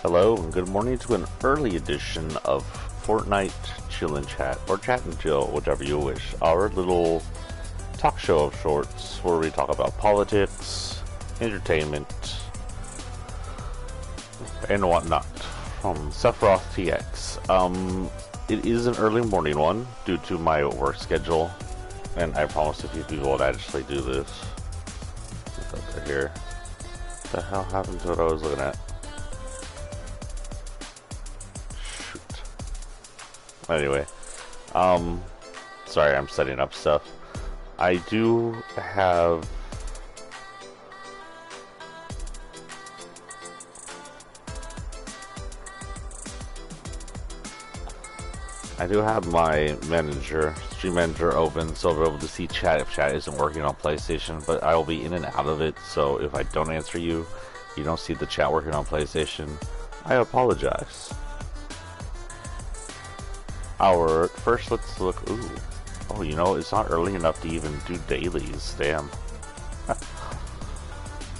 Hello and good morning to an early edition of Fortnite Chill and Chat, or Chat and Chill, whichever you wish. Our little talk show of sorts where we talk about politics, entertainment, and whatnot from Sephiroth TX. It is an early morning one due to my work schedule, and I promised a few people would actually do this. What's up here? What the hell happened to what I was looking at? Anyway, sorry, I'm setting up stuff. I do have my stream manager open, so I'll be able to see chat if chat isn't working on PlayStation, but I will be in and out of it, so if I don't answer you, you don't see the chat working on PlayStation, I apologize. First, let's look. Ooh. Oh, you know, it's not early enough to even do dailies. Damn.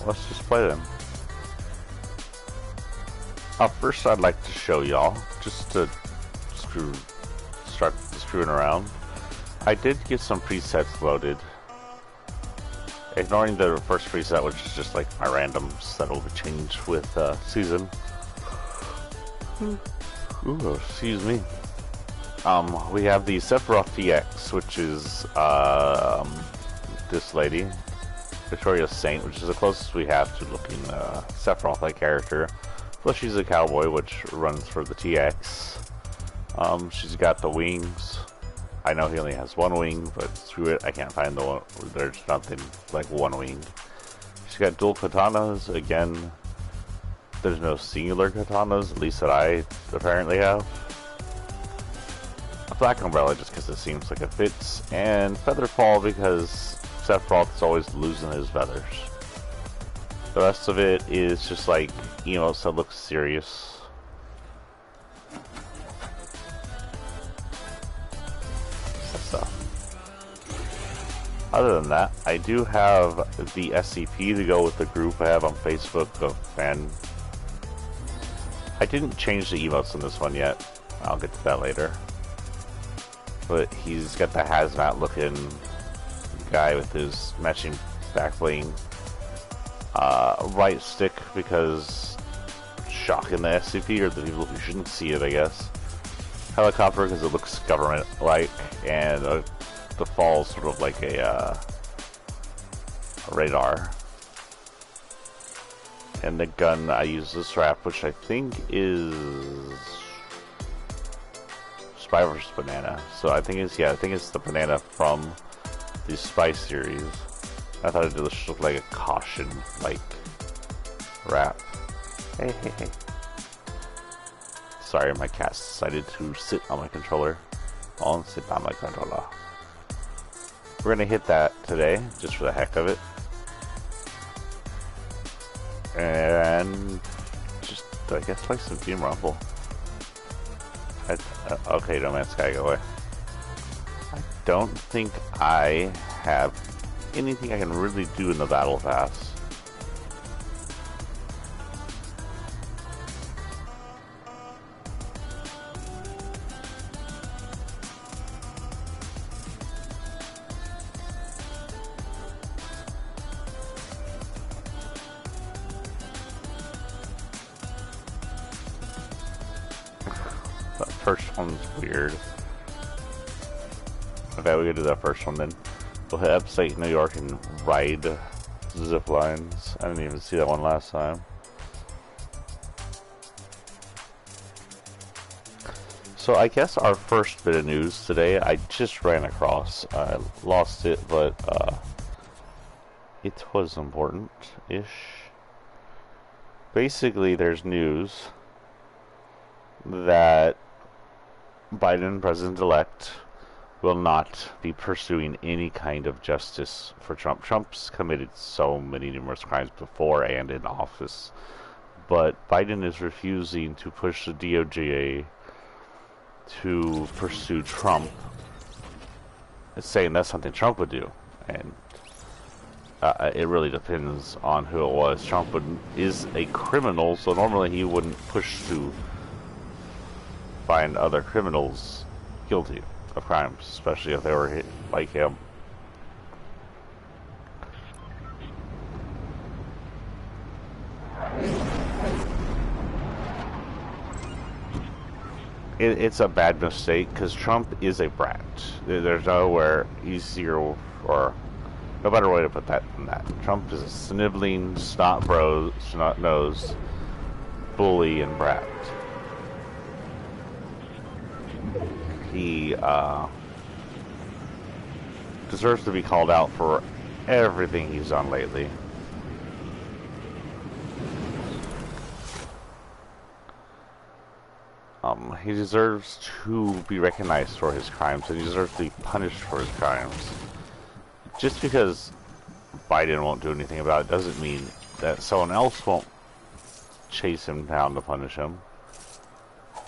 Let's just play them. First, I'd like to show y'all, just to start screwing around. I did get some presets loaded. Ignoring the first preset, which is just like my randoms that will change with season. Ooh, excuse me. We have the Sephiroth TX, which is this lady, Victoria's Saint, which is the closest we have to looking Sephiroth-like character. Plus, she's a cowboy, which runs for the TX. She's got the wings. I know he only has one wing, but screw it, I can't find the one. There's nothing like one wing. She's got dual katanas. Again, there's no singular katanas, at least that I apparently have. A black umbrella just because it seems like it fits, and Featherfall because Sephiroth is always losing his feathers. The rest of it is just like emotes that look serious. That stuff. Other than that, I do have the SCP to go with the group I have on Facebook of fan. I didn't change the emotes on this one yet. I'll get to that later. But he's got the hazmat looking guy with his matching back bling. Right stick because shocking the SCP, or the people who shouldn't see it, I guess. Helicopter because it looks government-like, and the fall sort of like a radar. And the gun, I use the strap, which I think is Spy vs. Banana. So I think it's the banana from the Spy series. I thought it just looked like a caution, like, wrap. Hey. Sorry, my cat decided to sit on my controller. On sit on my controller. We're gonna hit that today, just for the heck of it. And just, I guess, play some Team Rumble. Okay, No Man's Sky, go away. I don't think I have anything I can really do in the Battle Pass. That first one's weird. Okay, we can do that first one then. We'll hit upstate New York and ride zip lines. I didn't even see that one last time. So I guess our first bit of news today, I just ran across. I lost it, but it was important-ish. Basically, there's news that Biden, President-elect, will not be pursuing any kind of justice for Trump. Trump's committed so many numerous crimes before and in office, but Biden is refusing to push the DOJ to pursue Trump. It's saying that's something Trump would do, and it really depends on who it was. Is a criminal, so normally he wouldn't push to find other criminals guilty of crimes, especially if they were like him. It's a bad mistake because Trump is a brat. There's nowhere easier or no better way to put that than that. Trump is a sniveling, snot-nosed bully and brat. He deserves to be called out for everything he's done lately. He deserves to be recognized for his crimes, and he deserves to be punished for his crimes. Just because Biden won't do anything about it doesn't mean that someone else won't chase him down to punish him,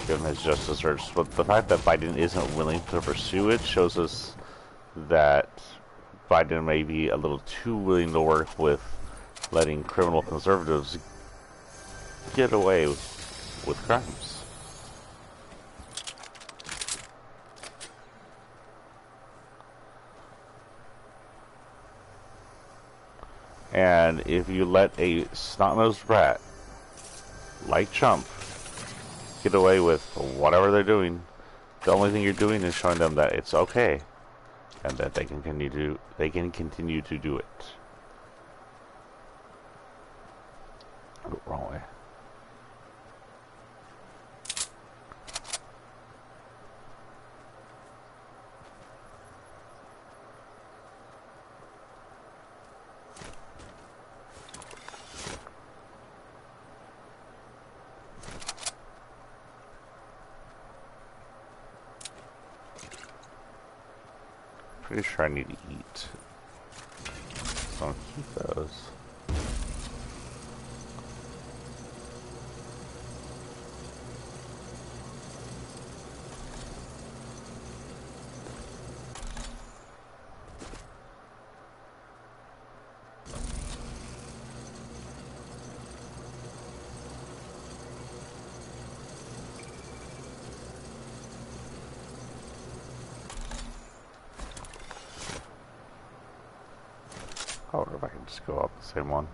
give him his just desserts. But the fact that Biden isn't willing to pursue it shows us that Biden may be a little too willing to work with letting criminal conservatives get away with crimes. And if you let a snot-nosed brat like Trump get away with whatever they're doing, the only thing you're doing is showing them that it's okay, and that they can continue to do it. Oh, wrong way. Pretty sure I need to eat. So I'll keep those. I wonder if I can just go up the same one.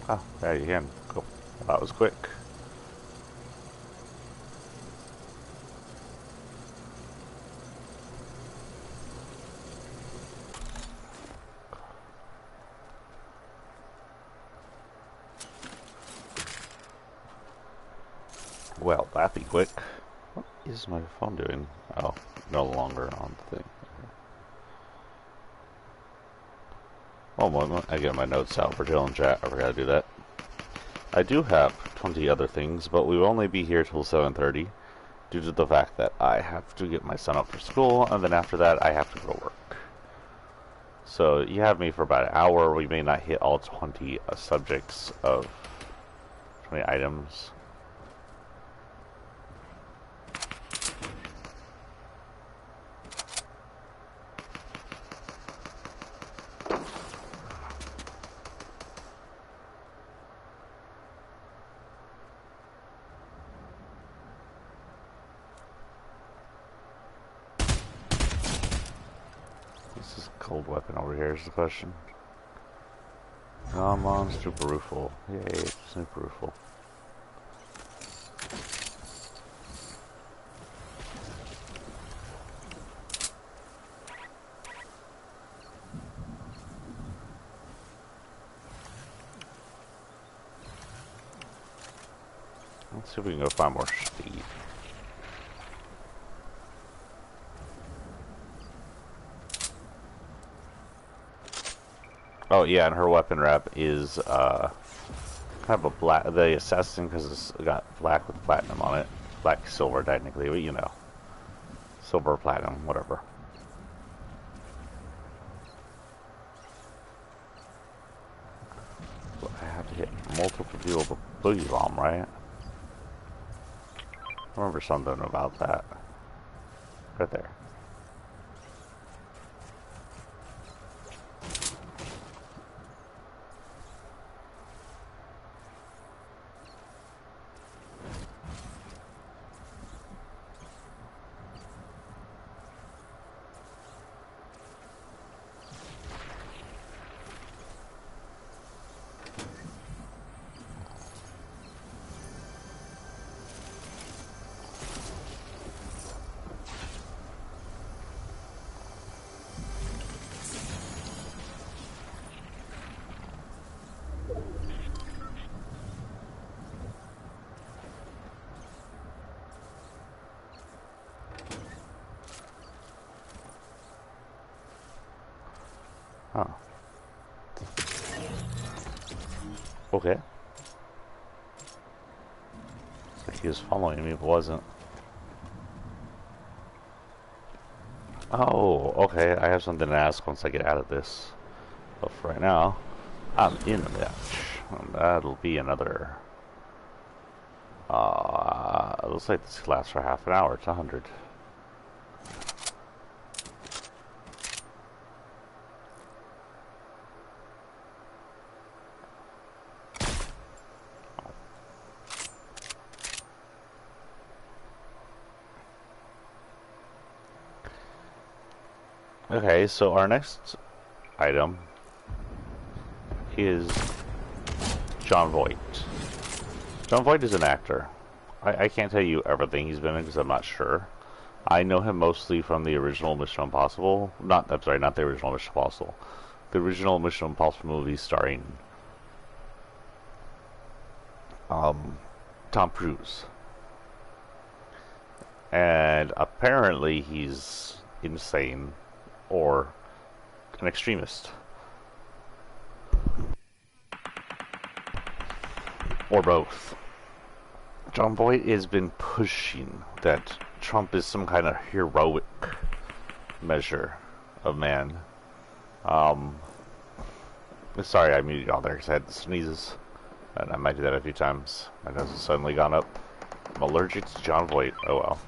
Oh, yeah, you can. Cool. Well, that was quick. Well, that'd be quick. What is my phone doing? Oh, no longer on the thing. Oh, moment. I get my notes out for Jill and chat. I forgot to do that. I do have 20 other things, but we will only be here till 7:30 due to the fact that I have to get my son up for school, and then after that I have to go to work. So you have me for about an hour. We may not hit all 20 subjects of 20 items. Cold weapon over here is the question. Come on, super rifle. Yay, super rifle. Let's see if we can go find more speed. Oh yeah, and her weapon wrap is kind of a black, the assassin, because it's got black with platinum on it. Black silver technically, but you know. Silver, platinum, whatever. So I have to hit multiple people with a boogie bomb, right? I remember something about that. Right there. Huh. Okay. Looks like he was following me, but wasn't. Oh, okay. I have something to ask once I get out of this. But for right now, I'm in the match. And that'll be another... it looks like this lasts for half an hour. It's 100. Okay, so our next item is John Voight. John Voight is an actor. I can't tell you everything he's been in because I'm not sure. I know him mostly from the original Mission Impossible. I'm sorry, not the original Mission Impossible. The original Mission Impossible movie starring Tom Cruise. And apparently he's insane or an extremist. Or both. John Voight has been pushing that Trump is some kind of heroic measure of man. Sorry I muted y'all there because I had sneezes. And I might do that a few times. My nose has suddenly gone up. I'm allergic to John Voight. Oh well.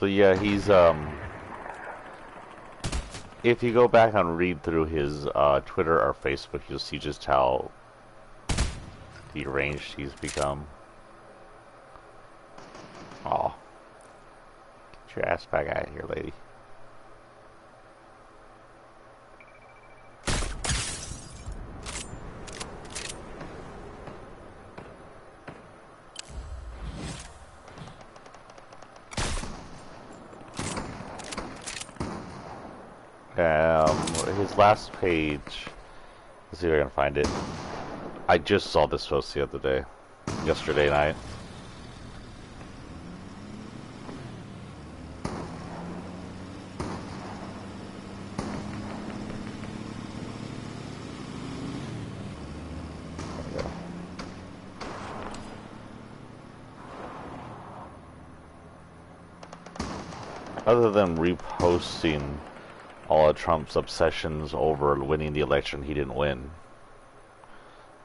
So yeah, he's if you go back and read through his Twitter or Facebook, you'll see just how deranged he's become. Aw. Get your ass back out of here, lady. His last page, let's see if I can find it. I just saw this post the other day, yesterday night. Other than reposting all of Trump's obsessions over winning the election he didn't win,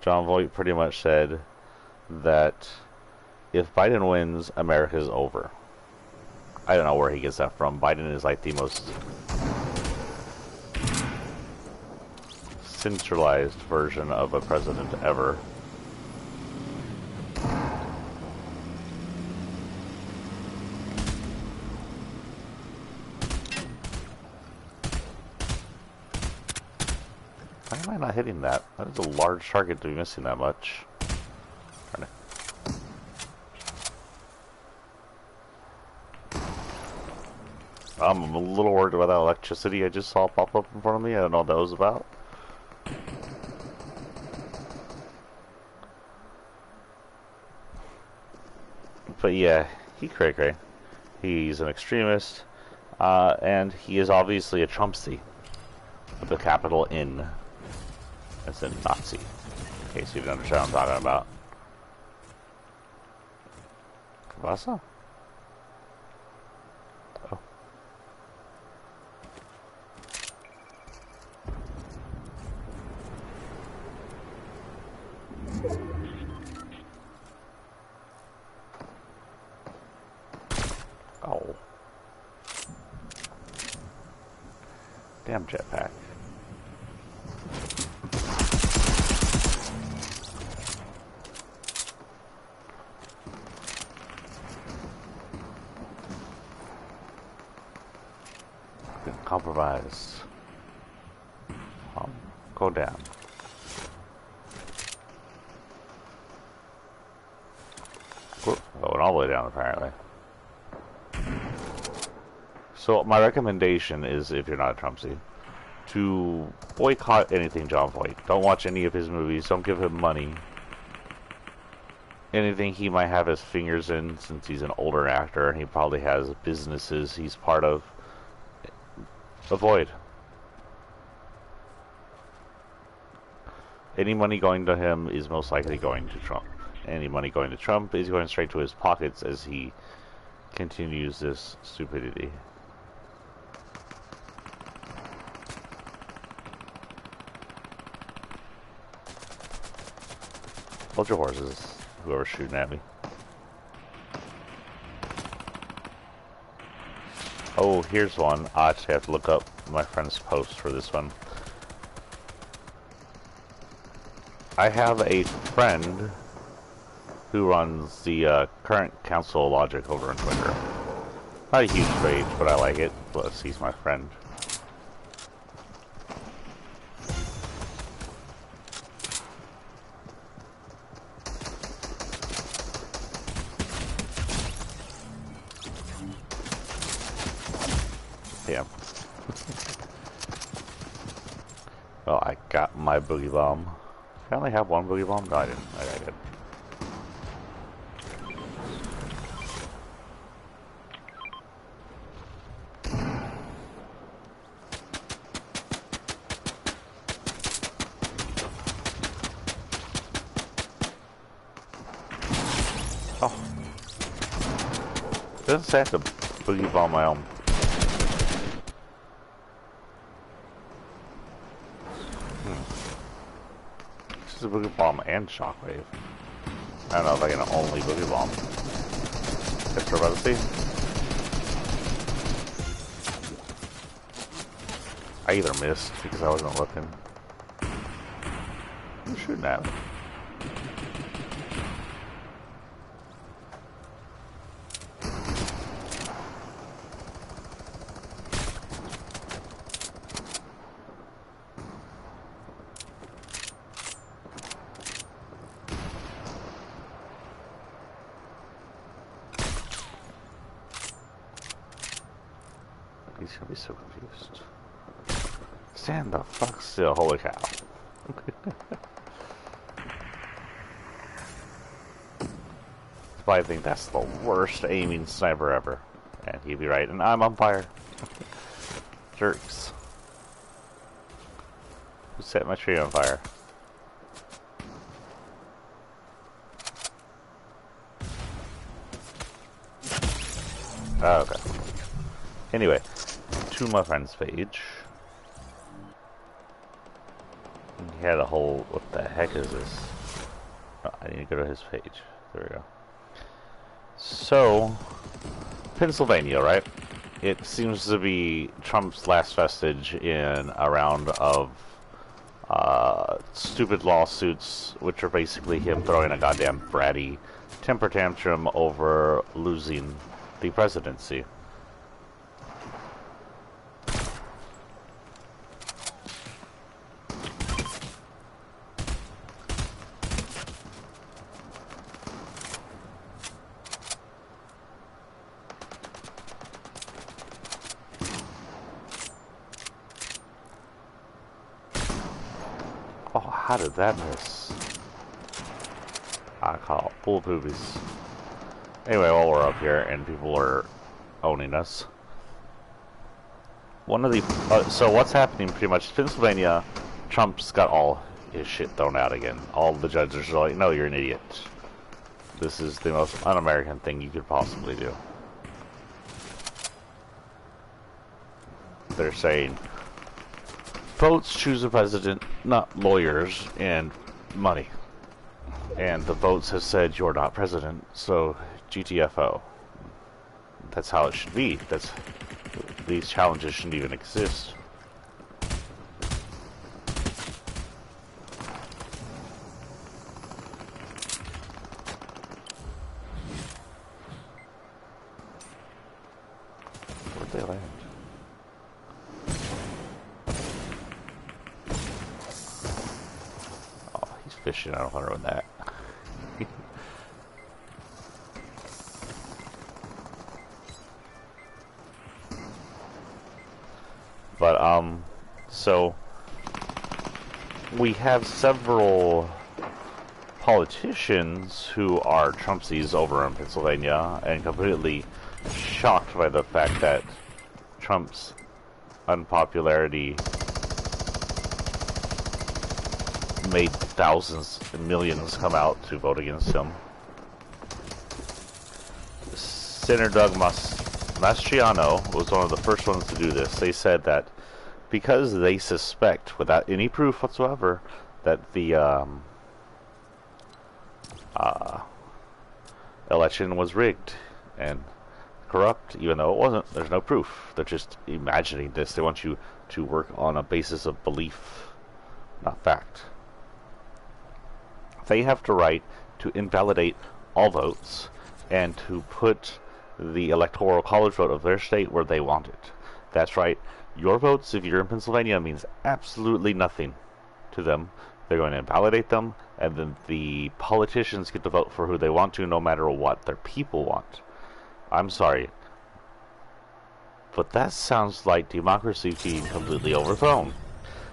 John Voight pretty much said that if Biden wins, America's over. I don't know where he gets that from. Biden is like the most centralized version of a president ever. Why am I not hitting that? That is a large target to be missing that much. I'm a little worried about that electricity I just saw pop up in front of me. I don't know what that was about. But yeah, cray cray. He's an extremist, and he is obviously a Trumpsy with a capital N, as in Nazi. In case you didn't understand what I'm talking about. What's up? Oh. Oh. Damn jetpack. Compromised. Go down. Whoop, going all the way down apparently. So my recommendation is, if you're not a Trumpsy, to boycott anything John Voight. Don't watch any of his movies. Don't give him money. Anything he might have his fingers in, since he's an older actor and he probably has businesses he's part of. Avoid. Any money going to him is most likely going to Trump. Any money going to Trump is going straight to his pockets as he continues this stupidity. Hold your horses, whoever's shooting at me. Oh, here's one. I actually have to look up my friend's post for this one. I have a friend who runs the current Council of Logic over on Twitter. Not a huge page, but I like it. Plus, he's my friend. Yeah. Well, I got my boogie bomb. I only have one boogie bomb? No, I didn't. I did. Oh. It doesn't say I have to boogie bomb my own. A boogie bomb and shockwave. I don't know if I can only boogie bomb. Guess we're about to see. I either missed because I wasn't looking. Who's shooting at me? He's gonna be so confused. Stand the fuck still, holy cow. I think that's the worst aiming sniper ever. And he'd be right, and I'm on fire. Jerks. Who set my tree on fire? Oh, okay. Anyway, to my friend's page. He had a whole, what the heck is this? Oh, I need to go to his page. There we go. So, Pennsylvania, right? It seems to be Trump's last vestige in a round of stupid lawsuits, which are basically him throwing a goddamn bratty temper tantrum over losing the presidency. How did that miss? I call bull boobies. Anyway, while we're up here and people are owning us, one of the so what's happening pretty much Pennsylvania, Trump's got all his shit thrown out again. All the judges are like, no, you're an idiot. This is the most un-American thing you could possibly do. They're saying votes choose a president, not lawyers and money. And the votes have said you're not president, so GTFO. That's how it should be. These challenges shouldn't even exist. Where'd they land? Oh, he's fishing. I don't want to ruin that. But, so we have several politicians who are Trumpsies over in Pennsylvania and completely shocked by the fact that Trump's unpopularity made thousands and millions come out to vote against him. Senator Doug Mastriano was one of the first ones to do this. They said that because they suspect, without any proof whatsoever, that the election was rigged and corrupt, even though it wasn't. There's no proof. They're just imagining this. They want you to work on a basis of belief, not fact. They have the right to invalidate all votes and to put the electoral college vote of their state where they want it. That's right. Your votes, if you're in Pennsylvania, means absolutely nothing to them. They're going to invalidate them, and then the politicians get to vote for who they want to, no matter what their people want. I'm sorry, but that sounds like democracy being completely overthrown.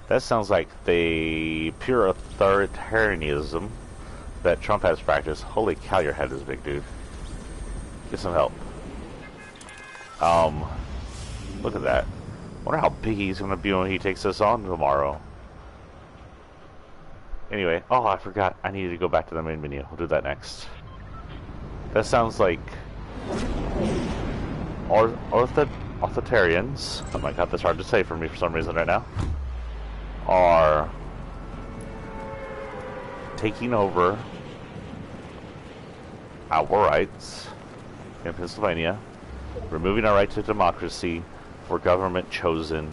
That sounds like the pure authoritarianism that Trump has practiced. Holy cow, your head is big, dude. Get some help. Look at that. Wonder how big he's gonna be when he takes us on tomorrow. Anyway, oh, I forgot. I needed to go back to the main menu. We'll do that next. That sounds like authoritarians. Oh my god, that's hard to say for me for some reason right now. Are taking over our rights in Pennsylvania, removing our right to democracy for government-chosen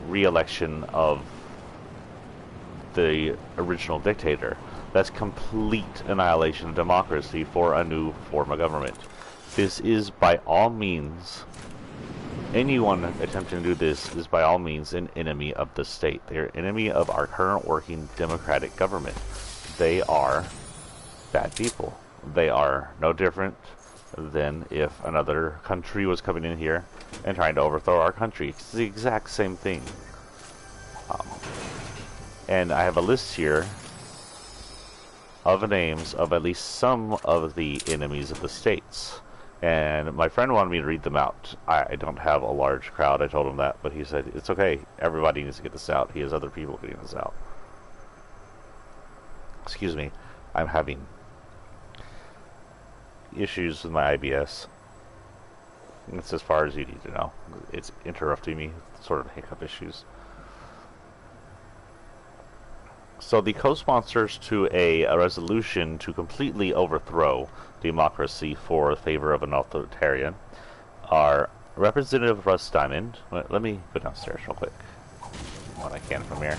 re-election of the original dictator. That's complete annihilation of democracy for a new form of government. This is by all means, anyone attempting to do this is by all means an enemy of the state. They are an enemy of our current working democratic government. They are bad people. They are no different than if another country was coming in here and trying to overthrow our country. It's the exact same thing. And I have a list here of names of at least some of the enemies of the states. And my friend wanted me to read them out. I don't have a large crowd, I told him that, but he said, it's okay, everybody needs to get this out. He has other people getting this out. Excuse me, I'm having issues with my IBS. It's as far as you need to know. It's interrupting me, sort of hiccup issues. So the co-sponsors to a resolution to completely overthrow democracy for favor of an authoritarian are Representative Russ Diamond. Let me go downstairs real quick when I can from here.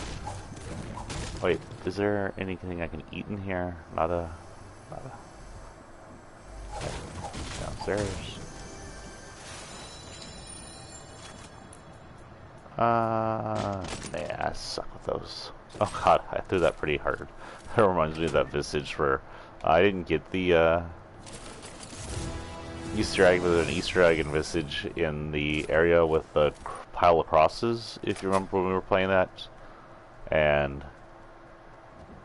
Wait, is there anything I can eat in here? Nada. Okay. Downstairs. Nah, I suck with those. Oh god, I threw that pretty hard. That reminds me of that visage where I didn't get the Easter egg. There's an Easter egg in Visage in the area with the pile of crosses, if you remember when we were playing that. And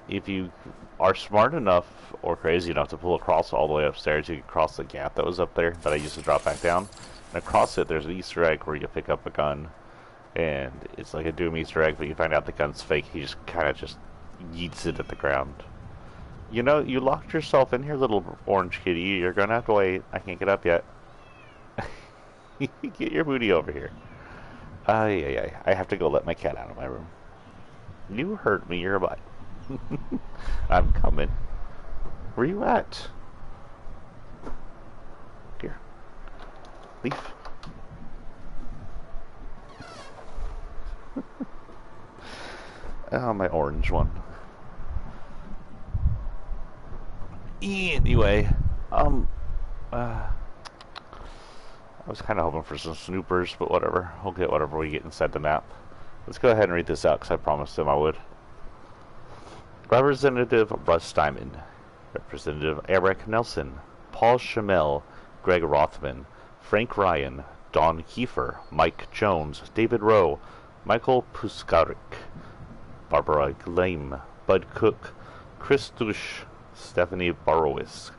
if you are smart enough or crazy enough to pull across all the way upstairs, you can cross the gap that was up there that I used to drop back down. And across it, there's an Easter egg where you pick up a gun, and it's like a Doom Easter egg, but you find out the gun's fake. He just kind of just yeets it at the ground. You know, you locked yourself in here, little orange kitty. You're gonna have to wait. I can't get up yet. Get your booty over here. I have to go let my cat out of my room. You hurt me, your butt. I'm coming. Where you at? Here. Leave. Oh, my orange one. Anyway, I was kind of hoping for some snoopers, but whatever. We'll get whatever we get inside the map. Let's go ahead and read this out, because I promised him I would. Representative Russ Diamond, Representative Eric Nelson, Paul Schimmel, Greg Rothman, Frank Ryan, Don Kiefer, Mike Jones, David Rowe, Michael Puskarik, Barbara Glame, Bud Cook, Chris Dush, Stephanie Borowis,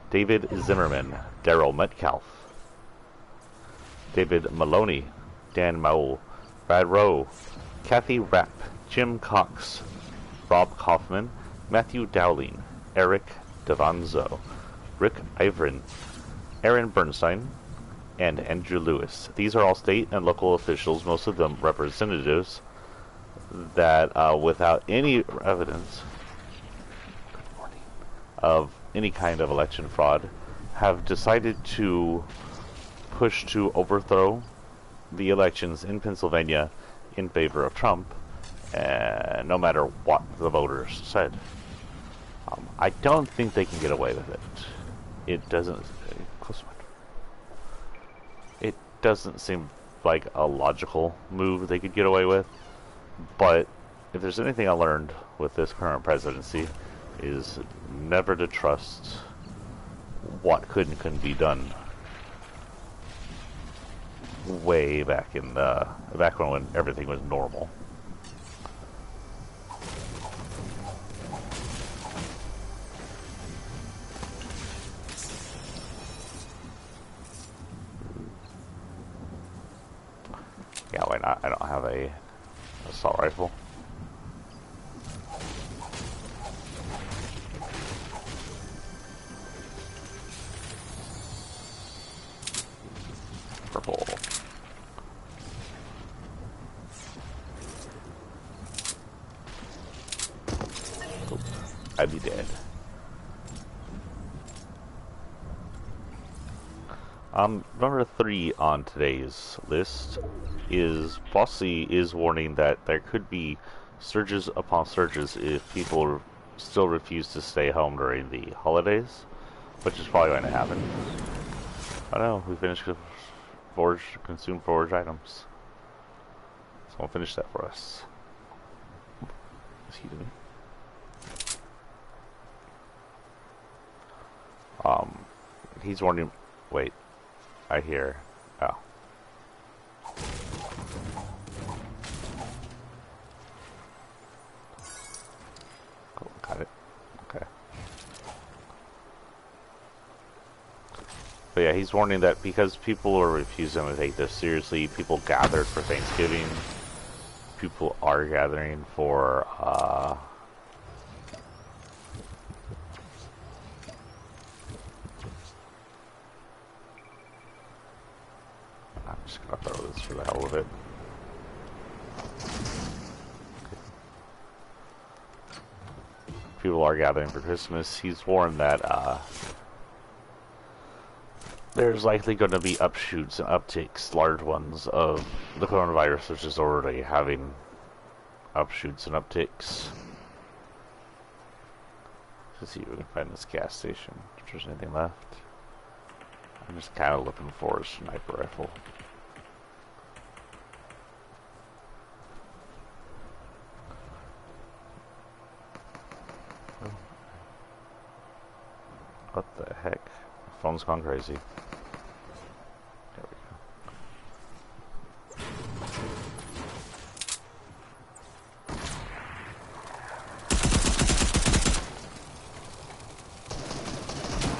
David Zimmerman, Daryl Metcalf, David Maloney, Dan Mowell, Brad Rowe, Kathy Rapp, Jim Cox, Rob Kaufman, Matthew Dowling, Eric Devanzo, Rick Ivrin, Aaron Bernstein, and Andrew Lewis. These are all state and local officials, most of them representatives, that without any evidence of any kind of election fraud have decided to push to overthrow the elections in Pennsylvania in favor of Trump, no matter what the voters said. I don't think they can get away with it. It doesn't. It doesn't seem like a logical move they could get away with. But if there's anything I learned with this current presidency, is never to trust what could and couldn't be done. Way back in the back when everything was normal. Yeah, why not? I don't have a assault rifle. Purple. Oh, I'd be dead. Number 3 on today's list is Bossy is warning that there could be surges upon surges if people still refuse to stay home during the holidays, which is probably going to happen. I know, we finished consume forage items. Someone finish that for us. Excuse me. He's warning. Wait, I hear. Oh. Cool, got it. Okay. But yeah, he's warning that because people are refusing to take this seriously, people gathered for Thanksgiving. People are gathering for, I'm just gonna throw this for the hell of it. People are gathering for Christmas. He's warned that, there's likely going to be upshoots and upticks, large ones, of the coronavirus, which is already having upshoots and upticks. Let's see if we can find this gas station, if there's anything left. I'm just kind of looking for a sniper rifle. What the heck? My phone's gone crazy. There we go.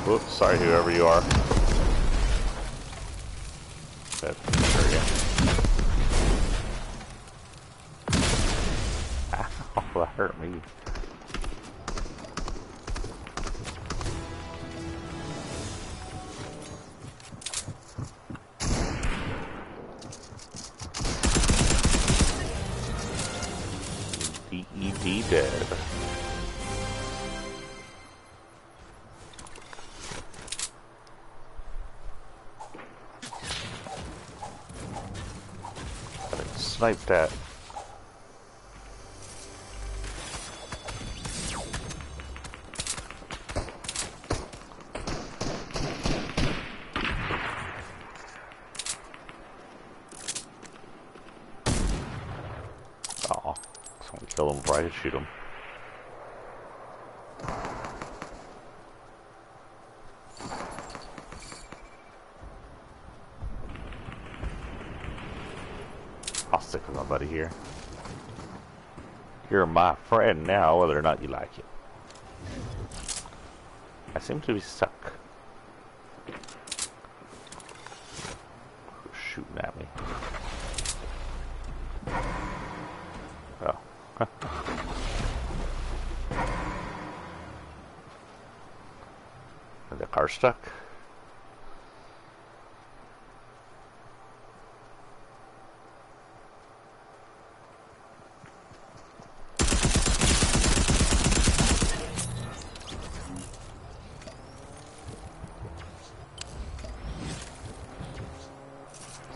Whoops, sorry, whoever you are. Good. There you go. Ow, that hurt me. DED dead. Snipe that. Oh, someone kill him before I could shoot him. I'll stick with my buddy here. You're my friend now, whether or not you like it. I seem to be stuck. Who's shooting at me? Oh. Is the car stuck?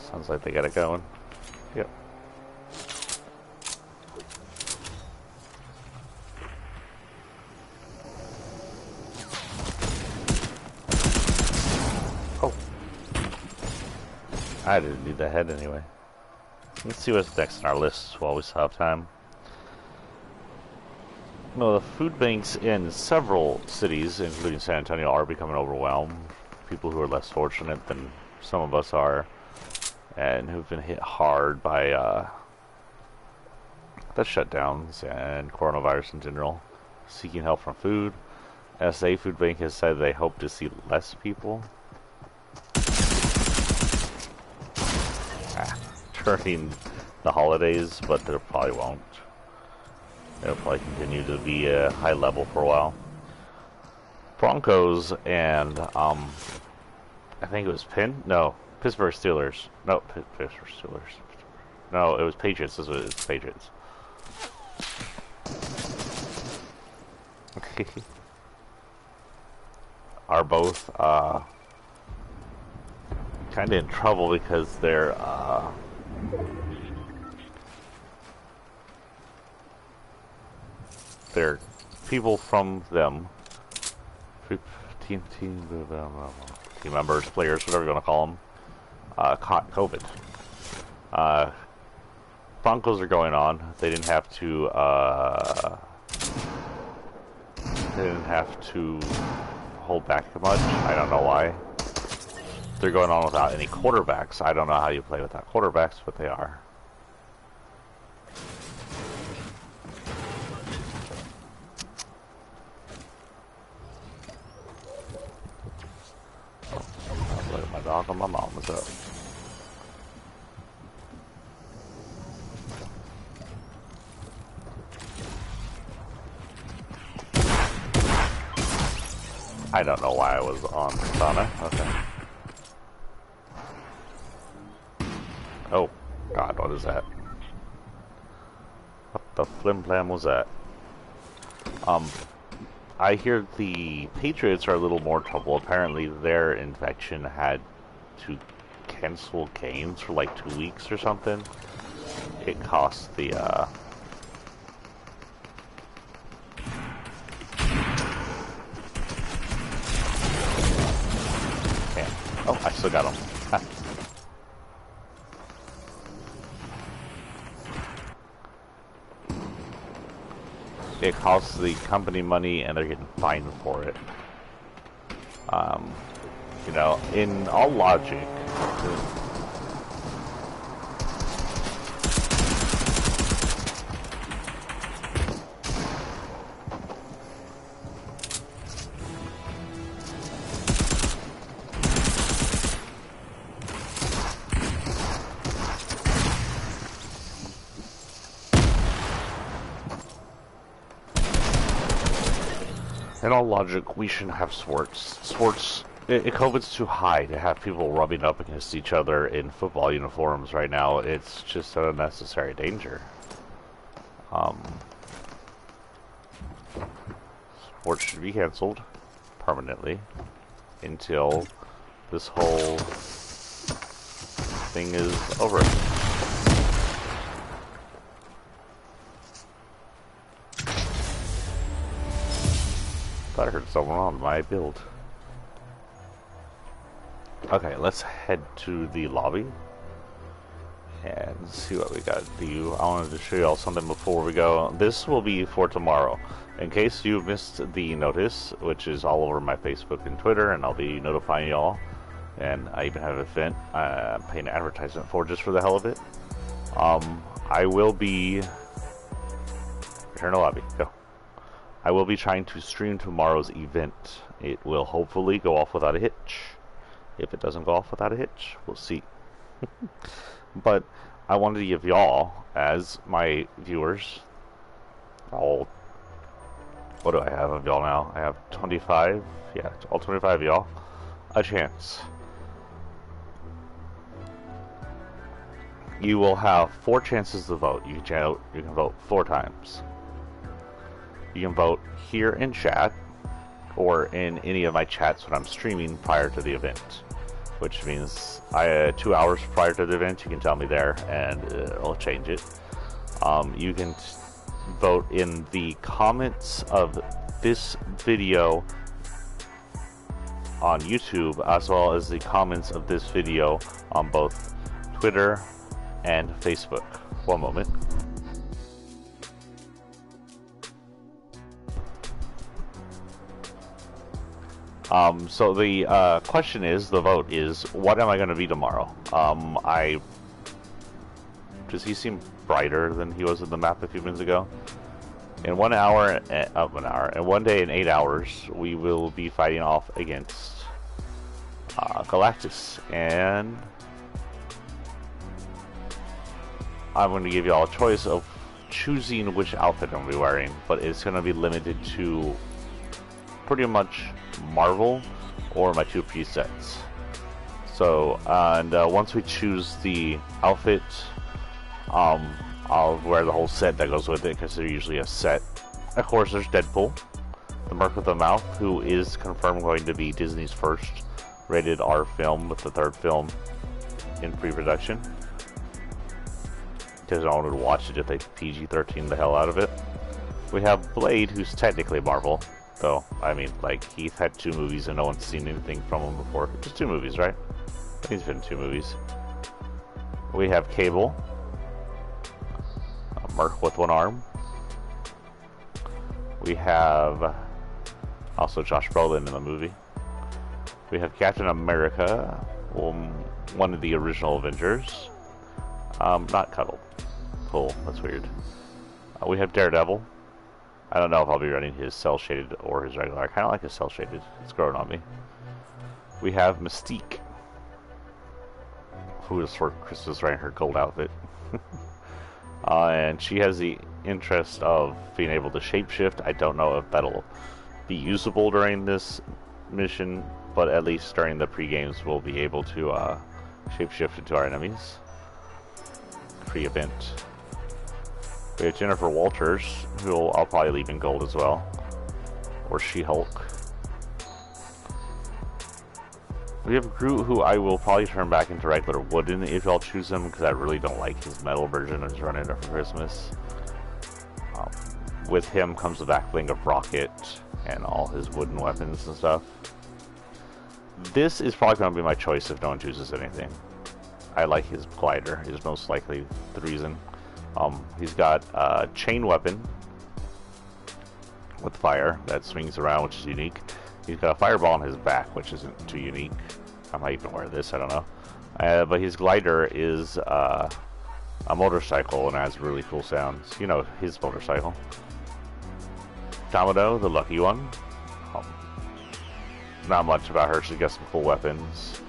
Sounds like they got it going. Yep. Oh. I didn't need the head anyway. Let's see what's next on our list while we still have time. No, the food banks in several cities, including San Antonio, are becoming overwhelmed. People who are less fortunate than some of us are, and who've been hit hard by the shutdowns and coronavirus in general, seeking help from food. SA Food Bank has said they hope to see less people during the holidays, but they probably won't. It'll probably continue to be a high level for a while. Broncos and I think it was Pittsburgh Steelers. No, Pittsburgh Steelers. No, it was Patriots. This was Patriots. Are both kind of in trouble because they're people from them, team members, players, whatever you want to call them, caught COVID. Broncos are going on. They didn't have to. They didn't have to hold back much. I don't know why. They're going on without any quarterbacks. I don't know how you play without quarterbacks, but they are. Look at my dog and my mom. What's up? I don't know why I was on Katana. Okay. Oh, God, what is that? What the flim flam was that? I hear the Patriots are a little more trouble. Apparently their infection had to cancel games for like 2 weeks or something. It cost the, oh, I still got him. It costs the company money and they're getting fined for it. You know, in all logic, In all logic, we shouldn't have sports. COVID's too high to have people rubbing up against each other in football uniforms right now. It's just an unnecessary danger. Sports should be canceled permanently until this whole thing is over. Thought I heard someone on my build. Okay, let's head to the lobby and see what we got to do. I wanted to show you all something before we go. This will be for tomorrow. In case you missed the notice, which is all over my Facebook and Twitter, and I'll be notifying y'all. And I even have an event I'm paying an advertisement for just for the hell of it. I will be... Return to lobby, go. I will be trying to stream tomorrow's event. It will hopefully go off without a hitch. If it doesn't go off without a hitch, we'll see. But I wanted to give y'all, as my viewers, all... What do I have of y'all now? I have 25, yeah, all 25 of y'all, a chance. You will have 4 chances to vote. You can vote 4 times. You can vote here in chat, or in any of my chats when I'm streaming prior to the event. Which means 2 hours prior to the event, you can tell me there, and I'll change it. You can vote in the comments of this video on YouTube, as well as the comments of this video on both Twitter and Facebook. One moment. So the question is, the vote is, what am I going to be tomorrow? Does he seem brighter than he was in the map a few minutes ago? In 1 hour, and 1 day and 8 hours, we will be fighting off against Galactus, and I'm going to give you all a choice of choosing which outfit I'm going to be wearing, but it's going to be limited to pretty much Marvel or my 2 presets. So, and once we choose the outfit, I'll wear the whole set that goes with it, because they're usually a set. Of course, there's Deadpool, the Merc with the Mouth, who is confirmed going to be Disney's first rated R film, with the 3rd film in pre-production. Because I wanted to watch it if they PG-13 the hell out of it. We have Blade, who's technically Marvel, though, I mean, like, he's had 2 movies and no one's seen anything from him before. Just 2 movies, right? I think he's been in 2 movies. We have Cable, a Merc with 1 arm. We have also Josh Brolin in the movie. We have Captain America, one of the original Avengers. Not cuddled. Cool, that's weird. We have Daredevil. I don't know if I'll be running his cell shaded or his regular. I kind of like his cell shaded. It's growing on me. We have Mystique, who is for Christmas wearing her gold outfit. And she has the interest of being able to shapeshift. I don't know if that'll be usable during this mission, but at least during the pre-games we'll be able to shapeshift into our enemies. Pre-event. We have Jennifer Walters, who I'll probably leave in gold as well. Or She-Hulk. We have Groot, who I will probably turn back into regular wooden if y'all choose him, because I really don't like his metal version of his running it for Christmas. With him comes the back bling of Rocket and all his wooden weapons and stuff. This is probably going to be my choice if no one chooses anything. I like his glider, is most likely the reason. He's got a chain weapon with fire that swings around, which is unique. He's got a fireball on his back, which isn't too unique. I might even wear this, I don't know. But his glider is a motorcycle and has really cool sounds. You know, his motorcycle. Domino, the lucky one. Not much about her. She's got some cool weapons.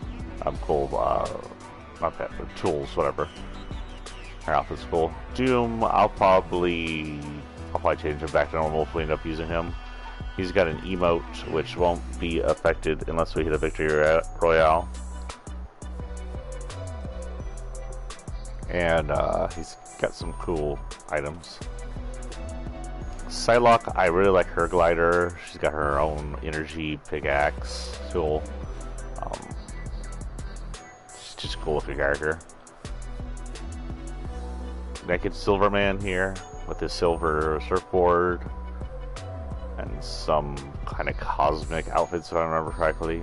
Cool, not that, but tools, whatever. Her outfit's cool. Doom, I'll probably change him back to normal if we end up using him. He's got an emote which won't be affected unless we hit a victory royale. And he's got some cool items. Psylocke, I really like her glider. She's got her own energy pickaxe tool. She's just a cool looking character. Naked Silverman here with his silver surfboard and some kind of cosmic outfits, if I remember correctly.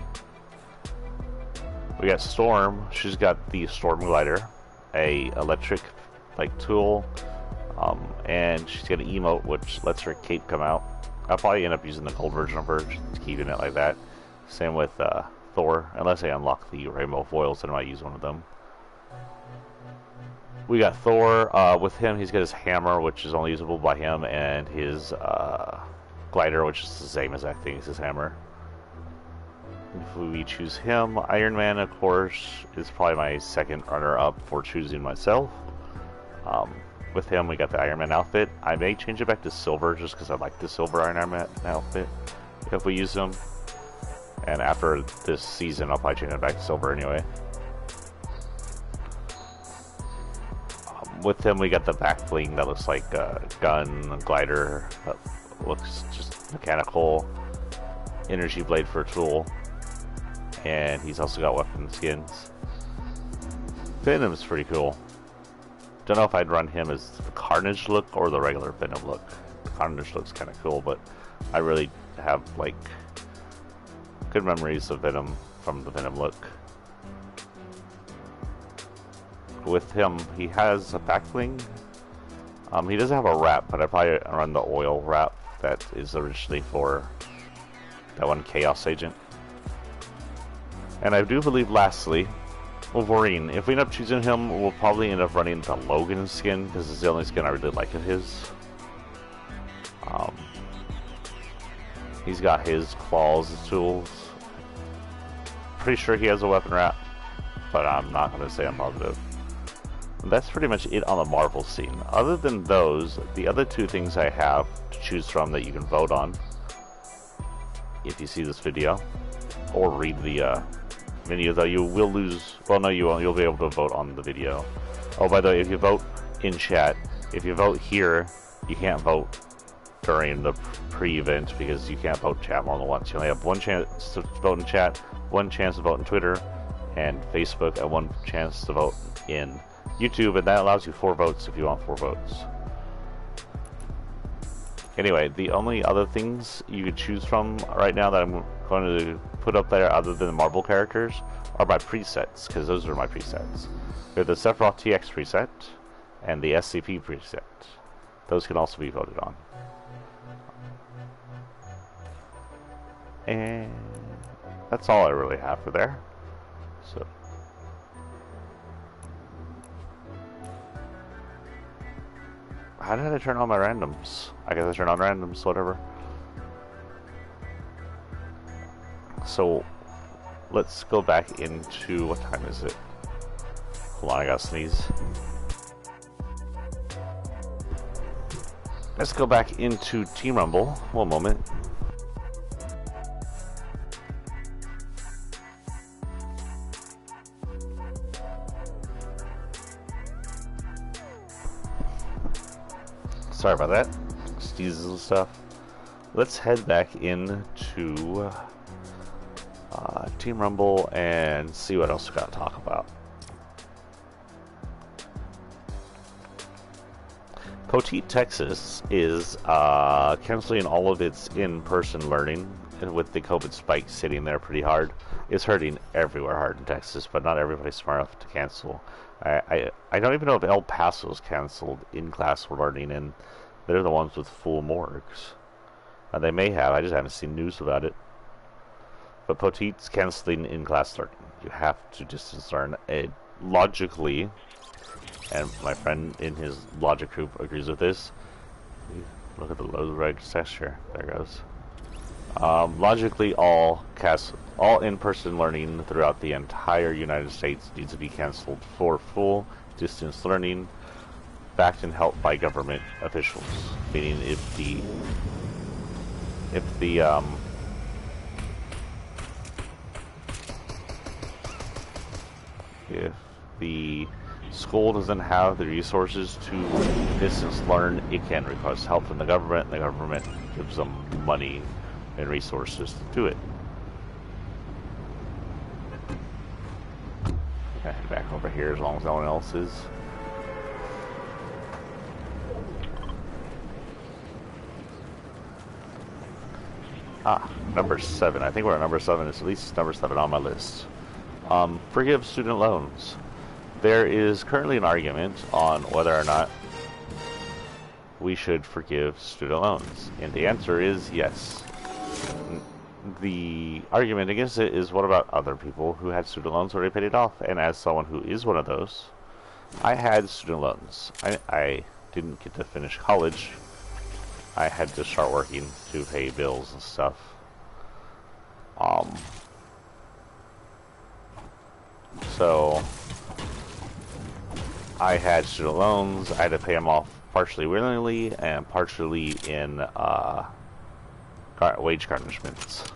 We got Storm. She's got the Storm glider, a electric like tool, and she's got an emote which lets her cape come out. I'll probably end up using the gold version of her, just keeping it like that. Same with Thor, unless I unlock the rainbow foils, then I might use one of them. We got Thor. With him, he's got his hammer, which is only usable by him, and his glider, which is the same as I think is his hammer. If we choose him, Iron Man, of course, is probably my second runner-up for choosing myself. With him, we got the Iron Man outfit. I may change it back to silver just because I like the silver Iron Man outfit if we use him. And after this season, I'll probably change it back to silver anyway. With him, we got the back bling that looks like a gun, glider, that looks just mechanical, energy blade for a tool. And he's also got weapon skins. Venom's pretty cool. Don't know if I'd run him as the Carnage look or the regular Venom look. The Carnage looks kind of cool, but I really have like good memories of Venom from the Venom look. With him, he has a back bling. He doesn't have a wrap, but I probably run the oil wrap that is originally for that one Chaos Agent. And I do believe, lastly, Wolverine. If we end up choosing him, we'll probably end up running the Logan skin, because it's the only skin I really like of his. He's got his claws as tools. Pretty sure he has a weapon wrap, but I'm not going to say I'm positive. That's pretty much it on the Marvel scene. Other than those, the other two things I have to choose from that you can vote on, if you see this video, or read the video, though you will lose, well no you won't, you'll be able to vote on the video. Oh, by the way, if you vote in chat, if you vote here, you can't vote during the pre-event because you can't vote chat more than once. You only have one chance to vote in chat, one chance to vote in Twitter and Facebook, and one chance to vote in YouTube, and that allows you 4 votes if you want 4 votes. Anyway, the only other things you could choose from right now that I'm going to put up there other than the Marvel characters are my presets, because those are my presets. We have the Sephiroth TX preset and the SCP preset. Those can also be voted on. And that's all I really have for there. So how did I turn on my randoms? I guess I turned on randoms, whatever. So, let's go back into, what time is it? Hold on, I gotta sneeze. Let's go back into Team Rumble. One moment. Sorry about that. Sneezes and stuff. Let's head back into Team Rumble and see what else we got to talk about. Poteet, Texas is canceling all of its in-person learning, and with the COVID spike sitting there pretty hard. It's hurting everywhere hard in Texas, but not everybody's smart enough to cancel. I don't even know if El Paso's canceled in-class learning, and they're the ones with full morgues. They may have, I just haven't seen news about it. But Poteet's canceling in-class learning. You have to distance learn. Logically, and my friend in his logic group agrees with this. Look at the low reg texture. There it goes. Logically, all in-person learning throughout the entire United States needs to be canceled for full distance learning, backed and helped by government officials. Meaning, if the school doesn't have the resources to distance learn, it can request help from the government, and the government gives them money and resources to do it. Okay, head back over here as long as no one else is. Number 7. I think we're at number 7. It's at least number 7 on my list. Forgive student loans. There is currently an argument on whether or not we should forgive student loans. And the answer is yes. The argument against it is, what about other people who had student loans already paid it off? And as someone who is one of those, I had student loans. I didn't get to finish college. I had to start working to pay bills and stuff. So I had student loans. I had to pay them off partially willingly and partially in wage garnishments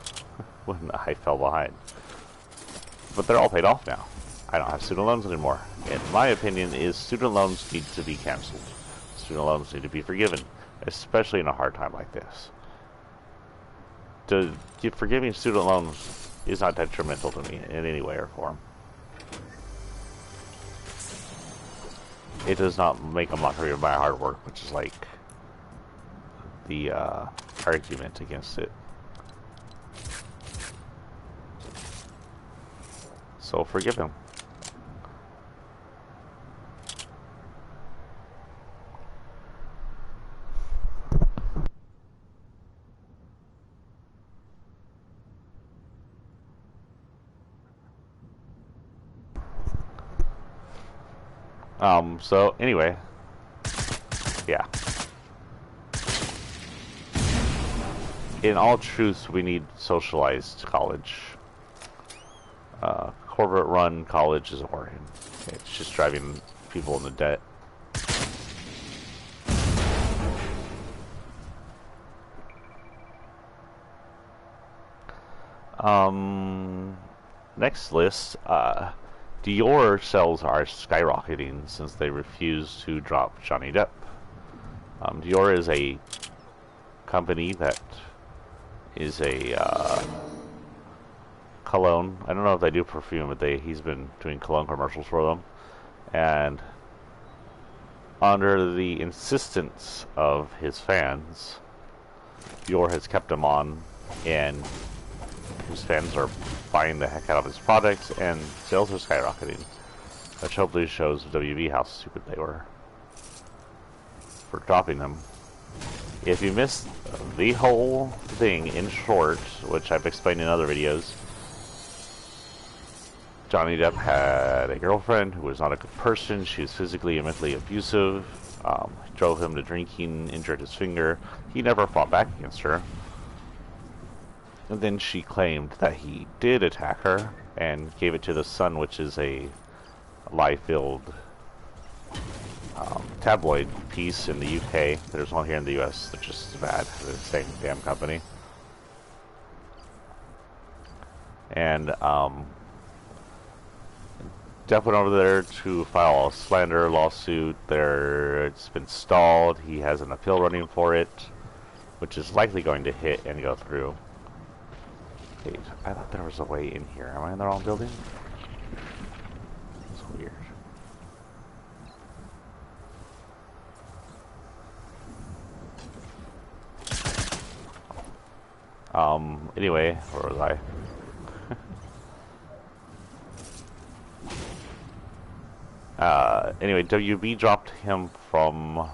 when I fell behind. But they're all paid off now. I don't have student loans anymore. And my opinion is student loans need to be canceled. Student loans need to be forgiven, especially in a hard time like this. Forgiving student loans is not detrimental to me in any way or form. It does not make a mockery of my hard work, which is like the argument against it. So forgive him. So anyway, yeah. In all truth, we need socialized college. Corporate-run college isn't working. It's just driving people into debt. Next list, Dior sales are skyrocketing since they refuse to drop Johnny Depp. Dior is a company that is a cologne. I don't know if they do perfume, but he's been doing cologne commercials for them. And under the insistence of his fans, Dior has kept him on, and his fans are buying the heck out of his products, and sales are skyrocketing, which hopefully shows WB how stupid they were for dropping them. If you missed the whole thing in short, which I've explained in other videos, Johnny Depp had a girlfriend who was not a good person. She was physically and mentally abusive, drove him to drinking, injured his finger. He never fought back against her. And then she claimed that he did attack her and gave it to The Sun, which is a lie-filled tabloid piece in the UK. There's one here in the US that's just as bad. The same damn company. And Depp went over there to file a slander lawsuit. It's been stalled. He has an appeal running for it, which is likely going to hit and go through. Wait, I thought there was a way in here. Am I in the wrong building? That's weird. Anyway, where was I? Anyway, WB dropped him from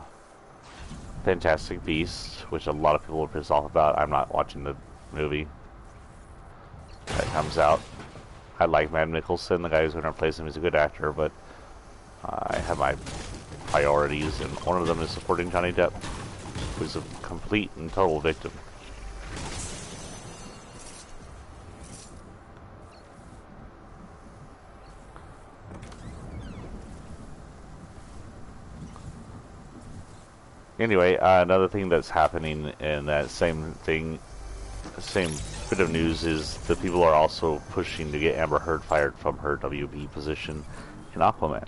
Fantastic Beasts, which a lot of people were pissed off about. I'm not watching the movie that comes out. I like Matt Nicholson, the guy who's going to replace him. He's a good actor, but I have my priorities, and one of them is supporting Johnny Depp, who's a complete and total victim. Anyway, another thing that's happening in that same thing same bit of news is the people are also pushing to get Amber Heard fired from her WB position in Aquaman.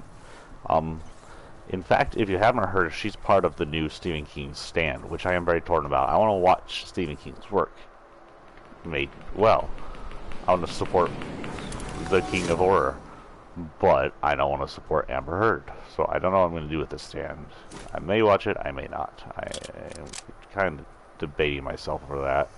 Um, in fact, if you haven't heard, she's part of the new Stephen King stand, which I am very torn about. I want to watch Stephen King's work made well. I want to support the King of Horror, but I don't want to support Amber Heard. So I don't know what I'm going to do with this stand. I may watch it, I may not. I am kind of debating myself over that.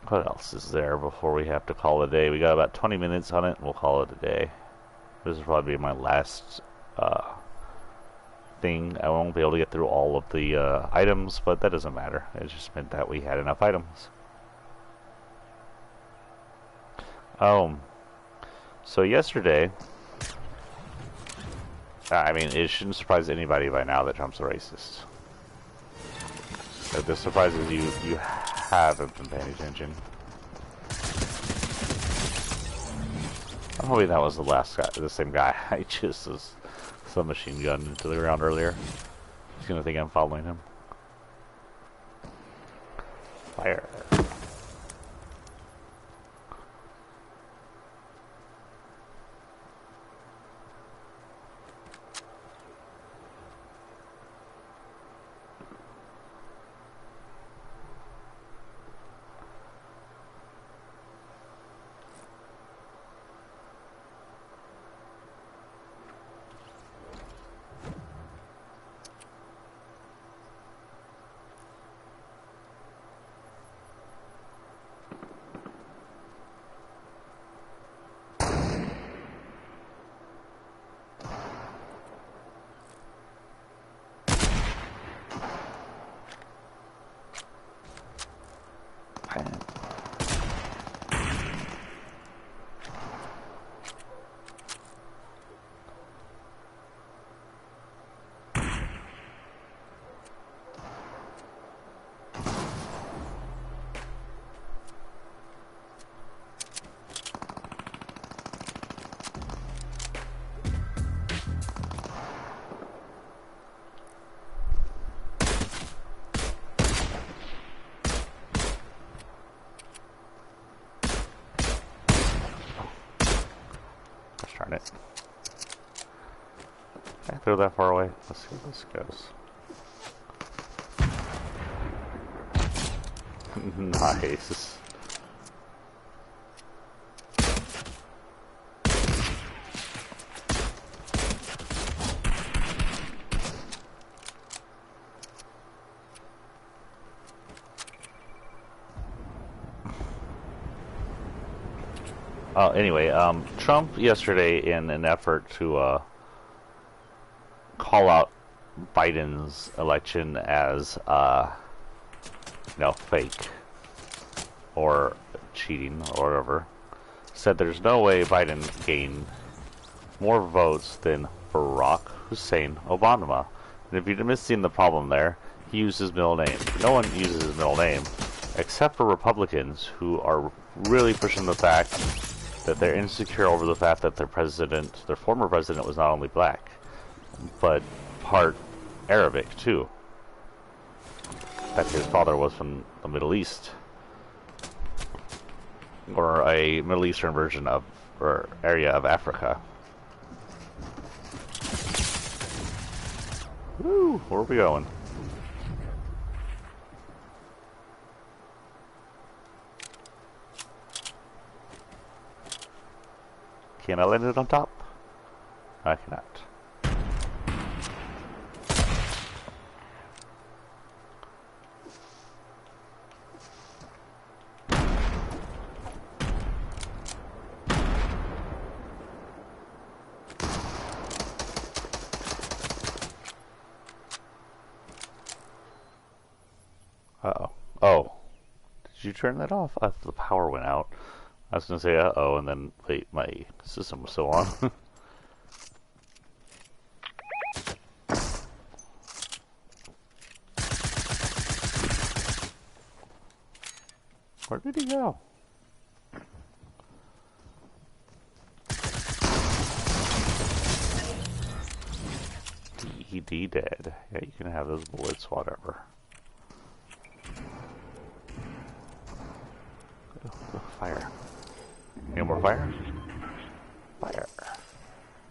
What else is there before we have to call it a day? We got about 20 minutes on it, and we'll call it a day. This will probably be my last thing. I won't be able to get through all of the items, but that doesn't matter. It just meant that we had enough items. So yesterday, I mean, it shouldn't surprise anybody by now that Trump's a racist. If this surprises you, you haven't been paying attention. I'm hoping that was the last guy, the same guy. I just was submachine gun into the ground earlier. He's gonna think I'm following him. Fire. Darn it. Can I throw that far away? Let's see where this goes. Nice. Anyway, Trump yesterday, in an effort to call out Biden's election as, fake or cheating or whatever, said there's no way Biden gained more votes than Barack Hussein Obama. And if you're missing the problem there, he used his middle name. No one uses his middle name except for Republicans who are really pushing the fact that they're insecure over the fact that their former president was not only black, but part Arabic too. That his father was from the Middle East, or a Middle Eastern version of, or area of Africa. Woo, where are we going? Can I land it on top? I cannot. Uh-oh. Oh. Did you turn that off? The power went out. I was gonna say uh-oh, and then wait, my system was still on. Where did he go? He dead. Yeah, you can have those bullets, whatever. Fire. Any more fire? Fire.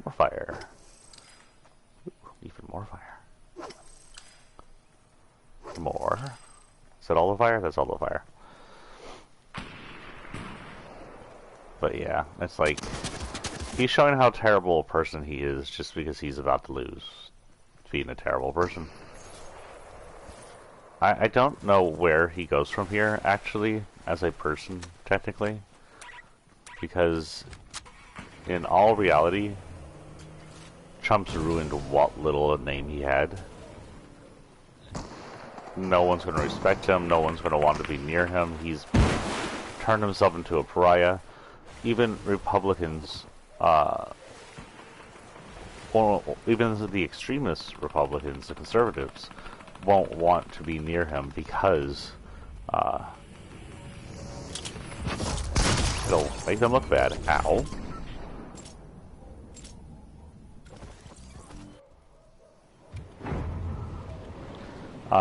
More fire. Ooh, even more fire. More. Is that all the fire? That's all the fire. But yeah, it's like, he's showing how terrible a person he is just because he's about to lose. Being a terrible person. I don't know where he goes from here, actually, as a person, technically. Because, in all reality, Trump's ruined what little name he had. No one's going to respect him, no one's going to want to be near him, he's turned himself into a pariah. Even Republicans, even the extremist Republicans, the conservatives, won't want to be near him because it'll make them look bad. Ow.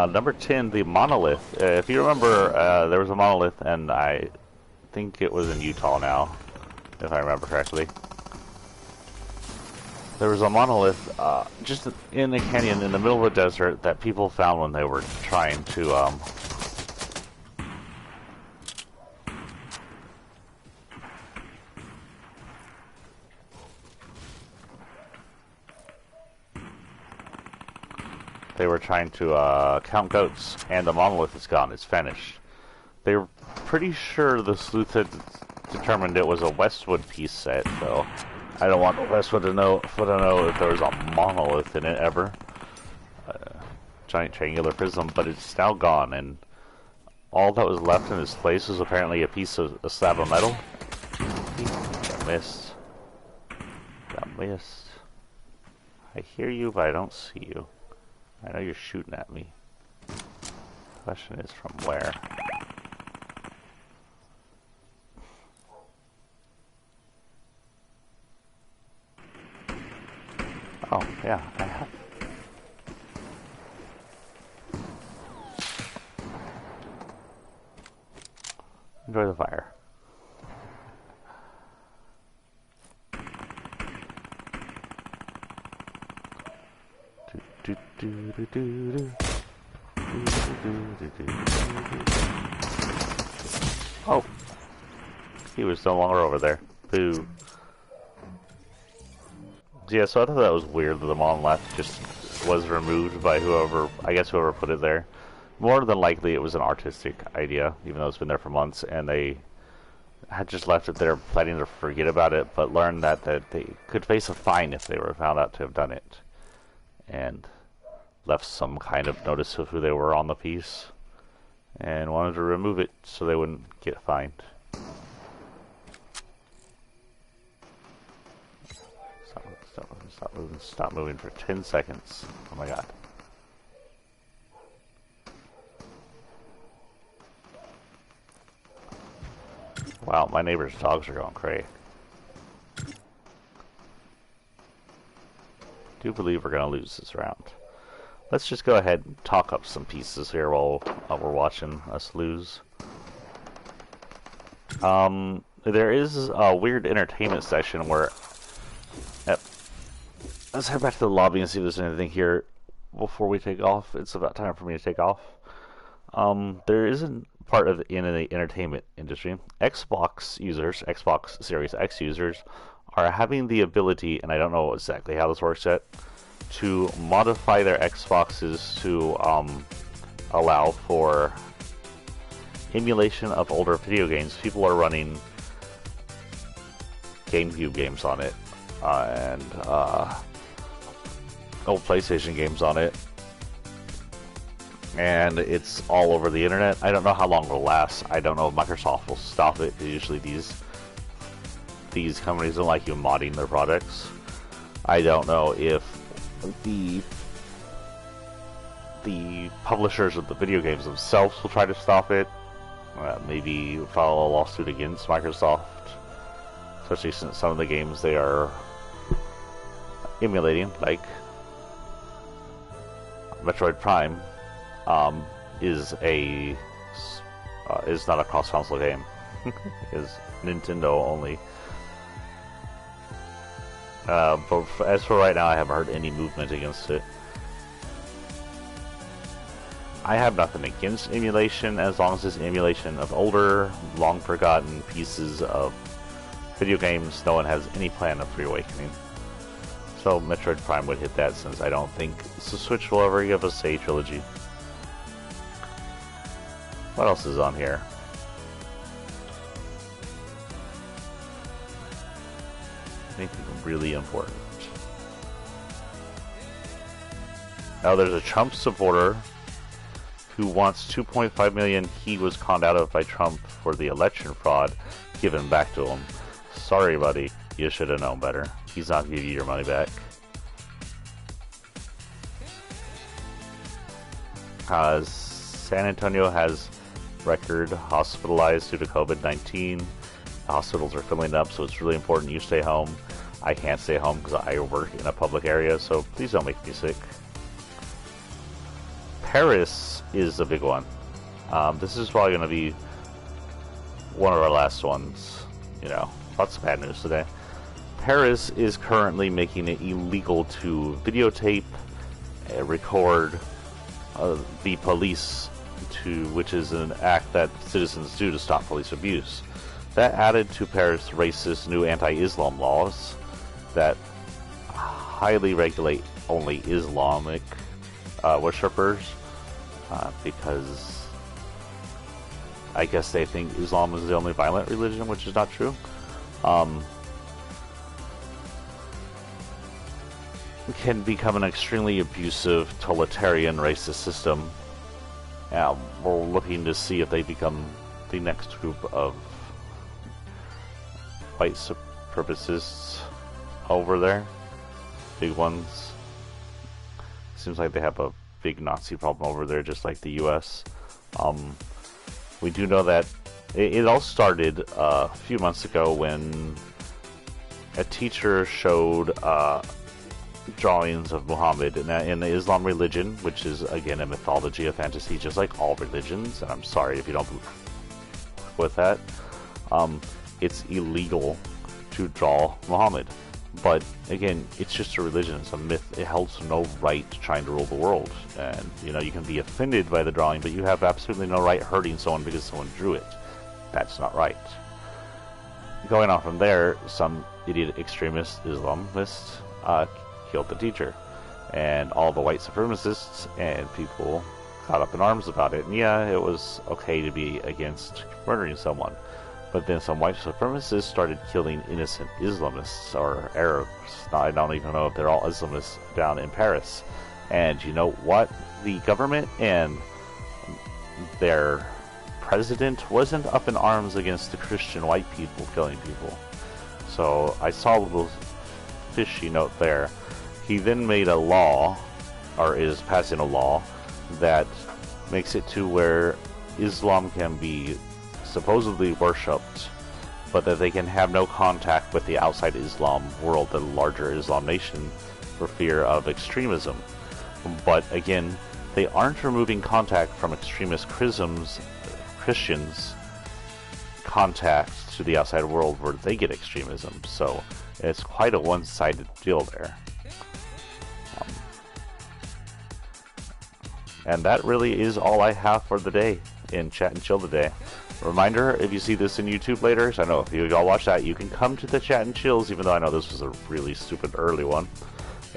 Number 10, the monolith. If you remember, there was a monolith, and I think it was in Utah now, if I remember correctly. There was a monolith just in a canyon in the middle of the desert that people found when they were trying to count goats, and the monolith is gone. It's vanished. They were pretty sure the sleuth had determined it was a Westwood piece set, though. I don't want Westwood to know if there was a monolith in it ever. Giant triangular prism, but it's now gone, and all that was left in its place was apparently a slab of metal. Got missed. Got missed. I hear you, but I don't see you. I know you're shooting at me. Question is, from where? Oh, yeah, I have. Enjoy the fire. Oh, he was no longer over there. Boo. Yeah, so I thought that was weird that the monolith just was removed by whoever, I guess whoever put it there. More than likely it was an artistic idea, even though it's been there for months, and they had just left it there planning to forget about it, but learned that they could face a fine if they were found out to have done it. And left some kind of notice of who they were on the piece, and wanted to remove it so they wouldn't get fined. Stop moving for 10 seconds. Oh my god. Wow, my neighbor's dogs are going crazy. Do believe we're going to lose this round. Let's just go ahead and talk up some pieces here while we're watching us lose. There is a weird entertainment section where... Yep. Let's head back to the lobby and see if there's anything here before we take off. It's about time for me to take off. There isn't part of in the entertainment industry. Xbox users, Xbox Series X users, are having the ability, and I don't know exactly how this works yet, to modify their Xboxes to allow for emulation of older video games. People are running GameCube games on it, and old PlayStation games on it, and it's all over the internet. I don't know how long it'll last. I don't know if Microsoft will stop it. Usually these these companies don't like you modding their products. I don't know if the publishers of the video games themselves will try to stop it. Maybe file a lawsuit against Microsoft, especially since some of the games they are emulating, like Metroid Prime, is not a cross-console game. Is Nintendo only. But as for right now, I haven't heard any movement against it. I have nothing against emulation as long as it's emulation of older, long-forgotten pieces of video games. No one has any plan of reawakening. So Metroid Prime would hit that, since I don't think the Switch will ever give us a trilogy. What else is on here? Anything really important? Now there's a Trump supporter who wants 2.5 million he was conned out of by Trump for the election fraud given back to him. Sorry, buddy. You should have known better. He's not giving you your money back. San Antonio has record hospitalized due to COVID-19. The hospitals are filling up, so it's really important you stay home. I can't stay home because I work in a public area, so please don't make me sick. Paris is a big one. This is probably going to be one of our last ones. You know, lots of bad news today. Paris is currently making it illegal to videotape, record the police, which is an act that citizens do to stop police abuse. That added to Paris' racist new anti-Islam laws that highly regulate only Islamic worshippers, because I guess they think Islam is the only violent religion, which is not true. Can become an extremely abusive, totalitarian, racist system. We're looking to see if they become the next group of white supremacists over there. Big ones. Seems like they have a big Nazi problem over there, just like the US. We do know that it all started a few months ago when a teacher showed drawings of Muhammad in the Islam religion, which is again a mythology, a fantasy, just like all religions. And I'm sorry if you don't with that. It's illegal to draw Muhammad, but again, it's just a religion. It's a myth. It holds no right trying to rule the world. And you know, you can be offended by the drawing, but you have absolutely no right hurting someone because someone drew it. That's not right. Going on from there, some idiot extremist Islamists killed the teacher, and all the white supremacists and people got up in arms about it. And yeah, it was okay to be against murdering someone, but then some white supremacists started killing innocent Islamists or Arabs. Now, I don't even know if they're all Islamists down in Paris. And you know what? The government and their president wasn't up in arms against the Christian white people killing people. So I saw a little fishy note there. He then made a law, or is passing a law, that makes it to where Islam can be supposedly worshipped, but that they can have no contact with the outside Islam world, the larger Islam nation, for fear of extremism. But again, they aren't removing contact from extremist Christians' contact to the outside world where they get extremism. So it's quite a one-sided deal there. And that really is all I have for the day in Chat and Chill today. Reminder, if you see this in YouTube later, so I know if you all watch that, you can come to the Chat and Chills, even though I know this was a really stupid early one.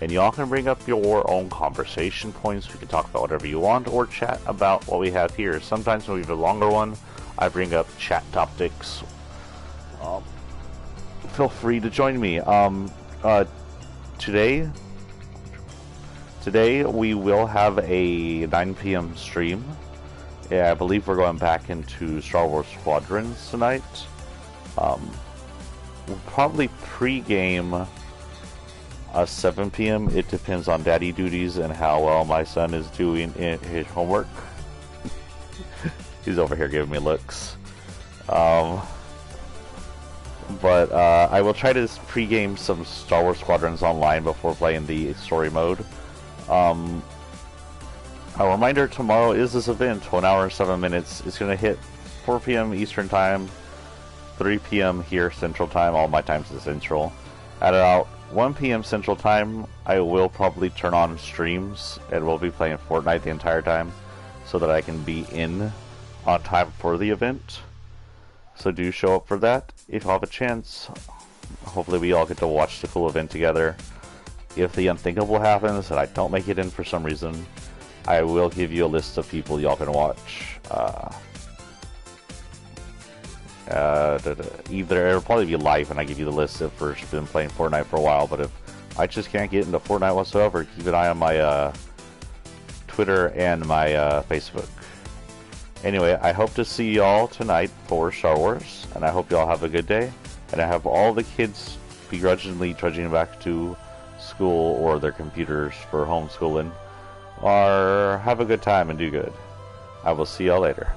And y'all can bring up your own conversation points. We can talk about whatever you want, or chat about what we have here. Sometimes when we have a longer one, I bring up chat topics. Feel free to join me. Today we will have a 9 p.m. stream. Yeah, I believe we're going back into Star Wars Squadrons tonight. we'll probably pre-game 7 p.m. It depends on daddy duties and how well my son is doing in his homework. He's over here giving me looks. But I will try to pre-game some Star Wars Squadrons online before playing the story mode. A reminder, tomorrow is this event, 1 hour and 7 minutes. It's going to hit 4 p.m. Eastern Time, 3 p.m. here Central Time. All my times is Central. At about 1 p.m. Central Time, I will probably turn on streams and we'll be playing Fortnite the entire time so that I can be in on time for the event. So do show up for that if you have a chance. Hopefully we all get to watch the cool event together. If the unthinkable happens and I don't make it in for some reason, I will give you a list of people y'all can watch. Either it'll probably be live and I give you the list if we've been playing Fortnite for a while, but if I just can't get into Fortnite whatsoever, keep an eye on my Twitter and my Facebook. Anyway, I hope to see y'all tonight for Star Wars, and I hope y'all have a good day, and I hope all the kids begrudgingly trudging back to school or their computers for homeschooling have a good time and do good. I will see y'all later.